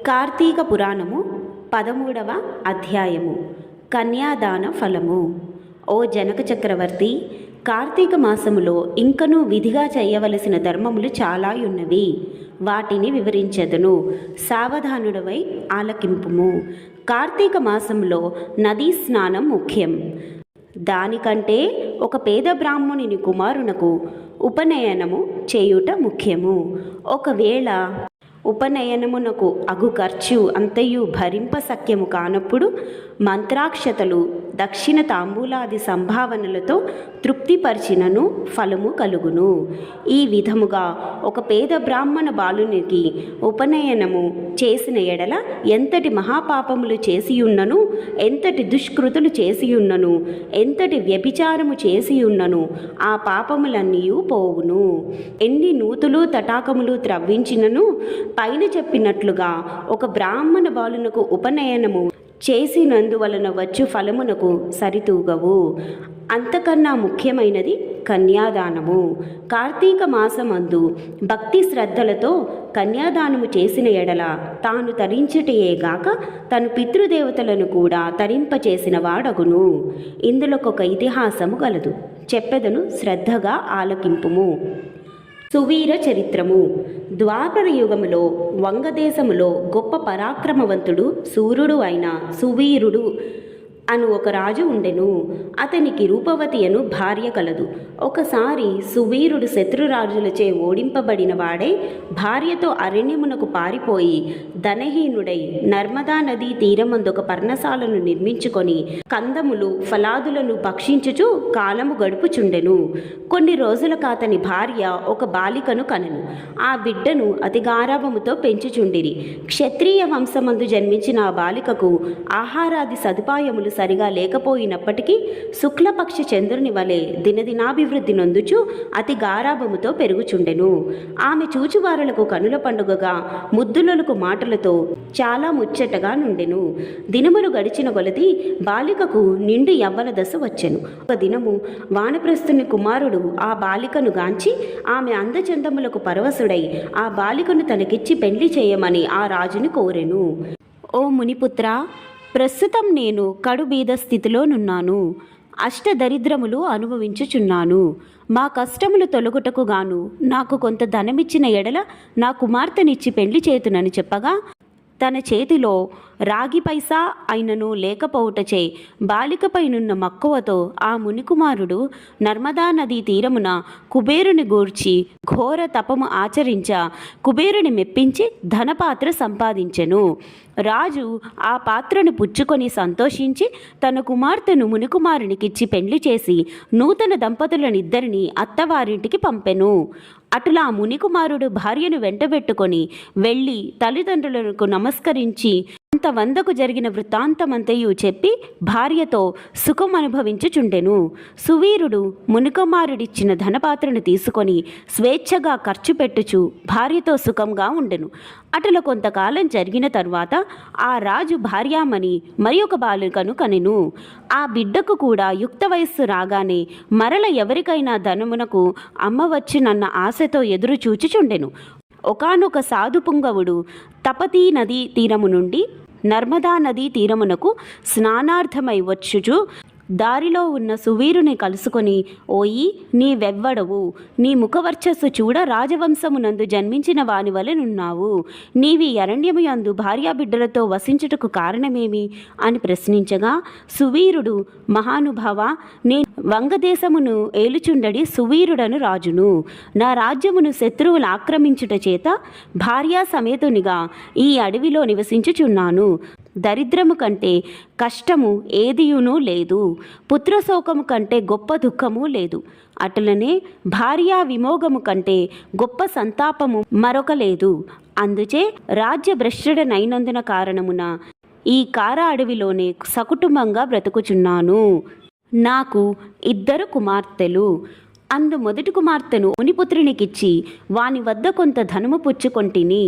కార్తీక పురాణము 13వ అధ్యాయము కన్యాదాన ఫలము. ఓ జనక చక్రవర్తి, కార్తీక మాసములో ఇంకనూ విధిగా చేయవలసిన ధర్మములు చాలా ఉన్నవి. వాటిని వివరించెదను, సావధానుడవై ఆలకింపుము. కార్తీక మాసంలో నదీ స్నానం ముఖ్యం. దానికంటే ఒక పేద బ్రాహ్మణుని కుమారునకు ఉపనయనము చేయుట ముఖ్యము. ఒకవేళ ఉపనయనమునకు అగు ఖర్చు అంతయు భరింప సఖ్యము కానప్పుడు మంత్రాక్షతలు, దక్షిణ తాంబూలాది సంభావనలతో తృప్తిపరిచినను ఫలము కలుగును. ఈ విధముగా ఒక పేద బ్రాహ్మణ బాలునికి ఉపనయనము చేసిన ఎడల ఎంతటి మహాపాపములు చేసియున్నను, ఎంతటి దుష్కృతులు చేసియున్నను, ఎంతటి వ్యభిచారము చేసియున్నను ఆ పాపములన్నీ పోవును. ఎన్ని నూతులు తటాకములు త్రవ్వించినను పైన చెప్పినట్లుగా ఒక బ్రాహ్మణ బాలునకు ఉపనయనము చేసినందువలన వచ్చు ఫలమునకు సరితూగవు. అంతకన్నా ముఖ్యమైనది కన్యాదానము. కార్తీక మాసమందు భక్తి శ్రద్ధలతో కన్యాదానము చేసిన ఎడల తాను తరించుటయేగాక తను పితృదేవతలను కూడా తరింపచేసిన వాడగును. ఇందులోకొక ఇతిహాసము గలదు, చెప్పెదను, శ్రద్ధగా ఆలకింపుము. సువీర చరిత్రము. ద్వాపర యుగములో వంగదేశములో గొప్ప పరాక్రమవంతుడు శూరుడు అయిన సువీరుడు అను ఒక రాజు ఉండెను. అతనికి రూపవతి అను భార్య కలదు. ఒకసారి సువీరుడు శత్రురాజులచే ఓడింపబడిన వాడై భార్యతో అరణ్యమునకు పారిపోయి ధనహీనుడై నర్మదా నదీ తీరమందొక పర్ణశాలను నిర్మించుకొని కందములు ఫలాదులను భక్షించుచు కాలము గడుపుచుండెను. కొన్ని రోజులకు అతని భార్య ఒక బాలికను కనెను. ఆ బిడ్డను అతి గారాభముతో పెంచుచుండిరి. క్షత్రియ వంశమందు జన్మించిన ఆ బాలికకు ఆహారాది సదుపాయములు సరిగా లేకపోయినప్పటికీ శుక్లపక్ష చంద్రుని వలె దినదినాభివృద్ధి నొందుచు అతి గారాభముతో పెరుగుచుండెను. ఆమె చూచువారులకు కనుల పండుగగా ముద్దులకు మాటలతో చాలా ముచ్చటగా నుండెను. దినములు గడిచిన కొలది బాలికకు నిండు యవ్వన దశ వచ్చెను. ఒక దినము వానప్రస్థుని కుమారుడు ఆ బాలికను గాంచి ఆమె అందచందములకు పరవశుడై ఆ బాలికను తనకిచ్చి పెళ్లి చేయమని ఆ రాజుని కోరెను. ఓ మునిపుత్ర, ప్రస్తుతం నేను కడుబీద స్థితిలోనున్నాను. అష్టదరిద్రములు అనుభవించుచున్నాను. మా కష్టములు తొలగుటకు గాను నాకు కొంత ధనమిచ్చిన ఎడల నా కుమార్తెనిచ్చి పెళ్లి చేతునని చెప్పగా తన చేతిలో రాగి పైసా అయినను లేకపోవుటచే బాలికపైనున్న మక్కువతో ఆ మునికుమారుడు నర్మదా నదీ తీరమున కుబేరుని గూర్చి ఘోర తపము ఆచరించ కుబేరుని మెప్పించి ధనపాత్ర సంపాదించెను. రాజు ఆ పాత్రను పుచ్చుకొని సంతోషించి తన కుమార్తెను మునికుమారునికిచ్చి పెళ్లి చేసి నూతన దంపతులనిద్దరినీ అత్తవారింటికి పంపెను. అటులా మునికుమారుడు భార్యను వెంటబెట్టుకొని వెళ్ళి తల్లిదండ్రులకు నమస్కరించి అంత వందకు జరిగిన వృత్తాంతమంతయు చెప్పి భార్యతో సుఖం అనుభవించుచుండెను. సువీరుడు మునికుమారుడిచ్చిన ధనపాత్రను తీసుకొని స్వేచ్ఛగా ఖర్చు పెట్టుచు భార్యతో సుఖంగా ఉండెను. అటుల కొంతకాలం జరిగిన తరువాత ఆ రాజు భార్యామణి మరి ఒక బాలికను కనెను. ఆ బిడ్డకు కూడా యుక్త వయస్సు రాగానే మరల ఎవరికైనా ధనమునకు అమ్మవచ్చునన్న ఆశతో ఎదురు చూచుచుండెను. ఒకానొక సాధు పుంగవుడు తపతీ నదీ తీరము నుండి నర్మదా నదీ తీరమునకు స్నానార్థమై వచ్చుచు దారిలో ఉన్న సువీరుని కలుసుకొని, ఓయి, నీవెవ్వడవు? నీ ముఖవర్చస్సు చూడ రాజవంశమునందు జన్మించిన వాని వలెనున్నావు. నీవి అరణ్యము యందు భార్యాబిడ్డలతో వసించుటకు కారణమేమి అని ప్రశ్నించగా సువీరుడు, మహానుభావ, నేను వంగదేశమును ఏలుచుండడి సువీరుడను రాజును. నా రాజ్యమును శత్రువులు ఆక్రమించుట చేత భార్యా సమేతునిగా ఈ అడవిలో నివసించుచున్నాను. దరిద్రము కంటే కష్టము ఏదియునూ లేదు. పుత్రశోకము కంటే గొప్ప దుఃఖము లేదు. అటులనే భార్యా విమోగము కంటే గొప్ప సంతాపము మరొక లేదు. అందుచే రాజ్యభ్రష్టుడనైనందున కారణమున ఈ కార అడవిలోనే సకుటుంబంగా బ్రతుకుచున్నాను. నాకు 2 కుమార్తెలు. అందు మొదటి కుమార్తెను మునిపుత్రునికిచ్చి వాని వద్ద కొంత ధనము పుచ్చుకొంటిని.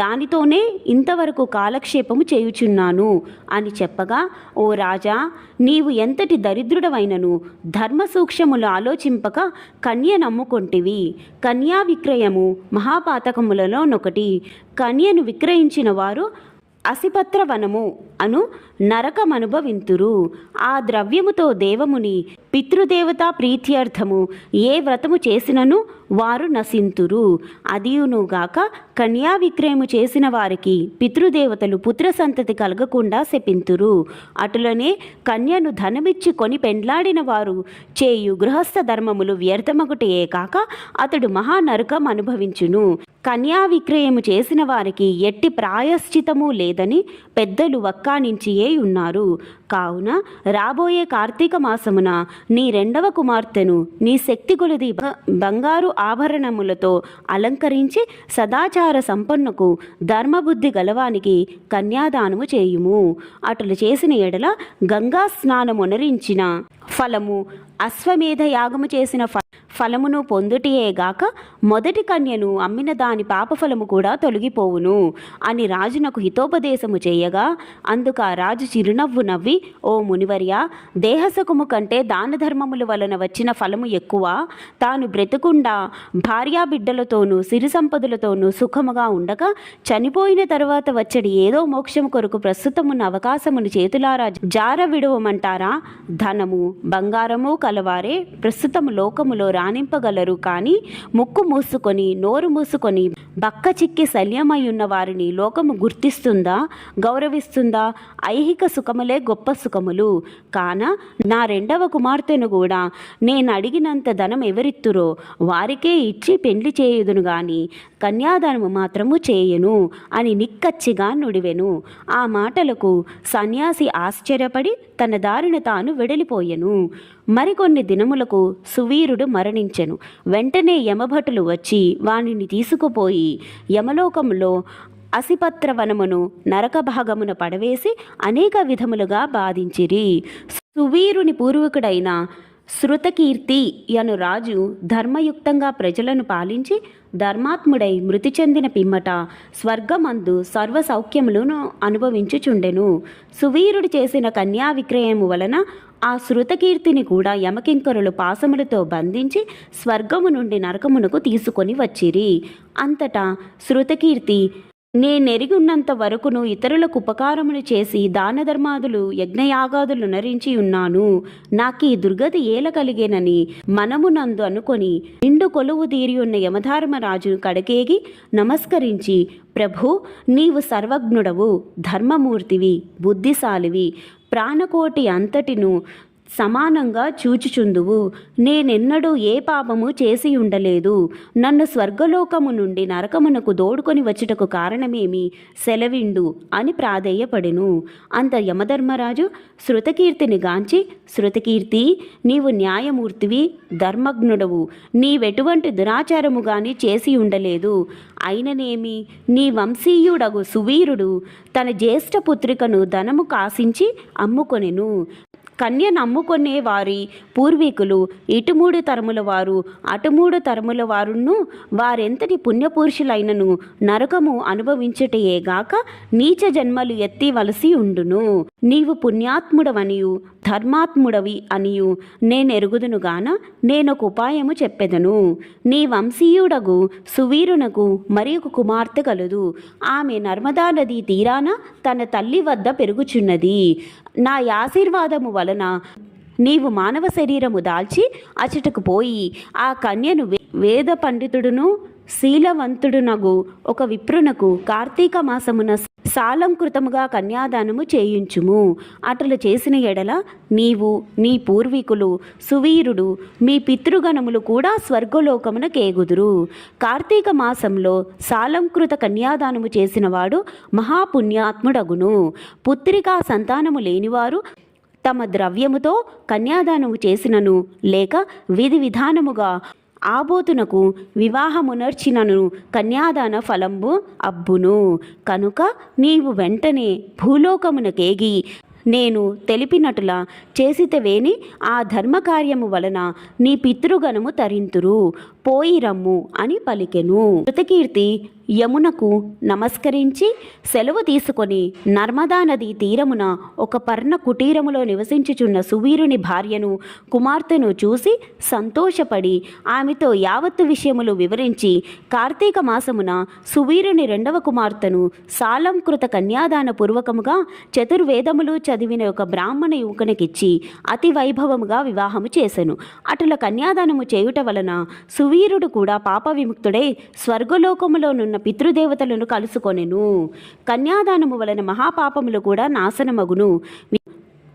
దానితోనే ఇంతవరకు కాలక్షేపము చేయుచున్నాను అని చెప్పగా, ఓ రాజా, నీవు ఎంతటి దరిద్రుడవైనను ధర్మ సూక్ష్మములు ఆలోచింపక కన్య నమ్ముకొంటివి. కన్యా విక్రయము మహాపాతకములలోనొకటి. కన్యను విక్రయించిన వారు అసిపత్రవనము అను నరకమనుభవింతురు. ఆ ద్రవ్యముతో దేవముని పితృదేవతా ప్రీత్యర్థము ఏ వ్రతము చేసినను వారు నశింతురు. అదియునుగాక కన్యా విక్రయము చేసిన వారికి పితృదేవతలు పుత్ర సంతతి కలగకుండా శపింతురు. అటులనే కన్యను ధనమిచ్చి కొని పెండ్లాడిన వారు చేయు గృహస్థ ధర్మములు వ్యర్థమగుటయే కాక అతడు మహానరకం అనుభవించును. కన్యా విక్రయము చేసిన వారికి ఎట్టి ప్రాయశ్చితము లేదని పెద్దలు వక్కానించియే ఉన్నారు. కావున రాబోయే కార్తీక మాసమున నీ రెండవ కుమార్తెను నీ శక్తి కొలది బంగారు ఆభరణములతో అలంకరించి సదాచార సంపన్నుకు ధర్మబుద్ధి గలవానికి కన్యాదానము చేయుము. అట్లు చేసిన ఎడల గంగా స్నానమునరించిన ఫలము, అశ్వమేధ యాగము చేసిన ఫలమును పొందుటియేగాక మొదటి కన్యను అమ్మిన దాని పాపఫలము కూడా తొలగిపోవును అని రాజునకు హితోపదేశము చేయగా, అందుక రాజు చిరునవ్వు నవ్వి, ఓ మునివర్య, దేహసుఖము కంటే దాన ధర్మముల వలన వచ్చిన ఫలము ఎక్కువ. తాను బ్రతుకుండా భార్యాబిడ్డలతోనూ సిరి సంపదలతోనూ సుఖముగా ఉండగా చనిపోయిన తరువాత వచ్చడి ఏదో మోక్షము కొరకు ప్రస్తుతమున్న అవకాశమును చేతులారా జార విడవమంటారా? ధనము బంగారము కలవారే ప్రస్తుతము లోకములో రాణింపగలరు. కానీ ముక్కు మూసుకొని నోరు మూసుకొని బక్క చిక్కి శల్యమయ్యున్న వారిని లోకము గుర్తిస్తుందా, గౌరవిస్తుందా? ఐహిక సుఖములే గొప్ప సుఖములు. కాన నా రెండవ కుమార్తెను కూడా నేను అడిగినంత ధనం ఎవరిత్తురో వారికే ఇచ్చి పెండ్లి చేయుదును గాని కన్యాదానము మాత్రము చేయను అని నిక్కచ్చిగా నుడివెను. ఆ మాటలకు సన్యాసి ఆశ్చర్యపడి తన దారిన తాను వెడలిపోయెను. మరికొన్ని దినములకు సువీరుడు మరణించెను. వెంటనే యమభటులు వచ్చి వానిని తీసుకుపోయి యమలోకములో అసిపత్రవనమును నరక భాగమున పడవేసి అనేక విధములుగా బాధించిరి. సువీరుని పూర్వకుడైన శృతకీర్తి యను రాజు ధర్మయుక్తంగా ప్రజలను పాలించి ధర్మాత్ముడై మృతి చెందిన పిమ్మట స్వర్గమందు సర్వ సౌఖ్యములను అనుభవించుచుండెను. సువీరుడు చేసిన కన్యా విక్రయము వలన ఆ శృతకీర్తిని కూడా యమకింకరులు పాశములతో బంధించి స్వర్గము నుండి నరకమునకు తీసుకొని వచ్చిరి. అంతటా శృతకీర్తి, నేనెరిగున్నంత వరకును ఇతరులకు ఉపకారములు చేసి దాన ధర్మాదులు యజ్ఞయాగాదులు నరించి ఉన్నాను. నాకీ దుర్గతి ఏల కలిగేనని మనమునందు అనుకొని నిండు కొలువు తీరి ఉన్న యమధర్మరాజు కడకేగి నమస్కరించి, ప్రభు, నీవు సర్వజ్ఞుడవు, ధర్మమూర్తివి, బుద్ధిశాలివి, ప్రాణకోటి అంతటిను సమానంగా చూచుచుందువు. నేనెన్నడూ ఏ పాపము చేసి ఉండలేదు. నన్ను స్వర్గలోకము నుండి నరకమునకు దోడుకొని వచ్చుటకు కారణమేమి? సెలవిండు అని ప్రాధేయపడెను. అంత యమధర్మరాజు శృతకీర్తిని గాంచి, శృతకీర్తి, నీవు న్యాయమూర్తివి, ధర్మజ్ఞుడవు, నీవెటువంటి దురాచారము గాని చేసి ఉండలేదు. అయిననేమి, నీ వంశీయుడగు సువీరుడు తన జ్యేష్ఠ పుత్రికను ధనము కాసించి అమ్ముకొనెను. కన్య నమ్ముకొనే వారి పూర్వీకులు ఇటుమూడు తరముల వారు అటుమూడు తరముల వారును వారెంతటి పుణ్యపురుషులైనను నరకము అనుభవించుటయేగాక నీచ జన్మలు ఎత్తివలసి ఉండును. నీవు పుణ్యాత్ముడవనియు ధర్మాత్ముడవి అనియు నేనెరుగుదునుగాన నేనొక ఉపాయము చెప్పెదను. నీ వంశీయుడగు సువీరునకు మరి ఒక కుమార్తె కలదు. ఆమె నర్మదా నదీ తీరాన తన తల్లి వద్ద పెరుగుచున్నది. నా ఆశీర్వాదము వలన నీవు మానవ శరీరము దాల్చి అచటకు పోయి ఆ కన్యను వేద పండితుడును శీలవంతుడునగు ఒక విప్రునకు కార్తీక మాసమున సాలంకృతముగా కన్యాదానము చేయించుము. అట్లు చేసిన ఎడల నీవు, నీ పూర్వీకులు, సువీరుడు, మీ పితృగణములు కూడా స్వర్గలోకమున కేగుదురు. కార్తీక మాసంలో సాలంకృత కన్యాదానము చేసినవాడు మహాపుణ్యాత్ముడగును. పుత్రికా సంతానము లేనివారు తమ ద్రవ్యముతో కన్యాదానము చేసినను లేక విధి విధానముగా ఆబోతునకు వివాహమునర్చినను కన్యాదాన ఫలంబు అబ్బును. కనుక నీవు వెంటనే భూలోకమునకేగి నేను తెలిపినట్లా చేసితవేని ఆ ధర్మకార్యము వలన నీ పితృగణము తరింతురు. పోయిరమ్ము అని పలికెను. కృతకీర్తి యమునకు నమస్కరించి సెలవు తీసుకొని నర్మదా నది తీరమున ఒక పర్ణ కుటీరములో నివసించుచున్న సువీరుని భార్యను కుమార్తెను చూసి సంతోషపడి ఆమెతో యావత్తు విషయములు వివరించి కార్తీక మాసమున సువీరుని రెండవ కుమార్తెను సాలంకృత కన్యాదాన పూర్వకముగా చతుర్వేదములు చదివిన ఒక బ్రాహ్మణ యువకునికిచ్చి అతి వైభవముగా వివాహము చేసెను. అటుల కన్యాదానము చేయుట వలన సువీరుడు కూడా పాప విముక్తుడై స్వర్గలోకములోనున్న పితృదేవతలను కలుసుకొనెను. కన్యాదానము వలన మహాపాపములు కూడా నాశనమగును.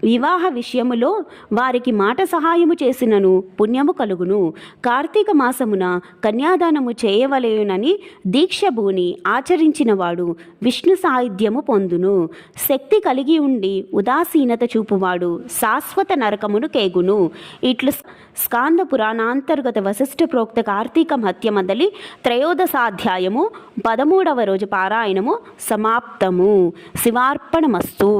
వివాహ విషయములో వారికి మాట సహాయము చేసినను పుణ్యము కలుగును. కార్తీక మాసమున కన్యాదానము చేయవలెనని దీక్షభూని ఆచరించినవాడు విష్ణు సాయుధ్యము పొందును. శక్తి కలిగి ఉండి ఉదాసీనత చూపువాడు శాశ్వత నరకమును కేగును. ఇట్లు స్కాంద పురాణాంతర్గత వశిష్ఠ ప్రోక్త కార్తీక మహత్య మందలి త్రయోదశాధ్యాయము 13వ రోజు పారాయణము సమాప్తము. శివార్పణమస్తు.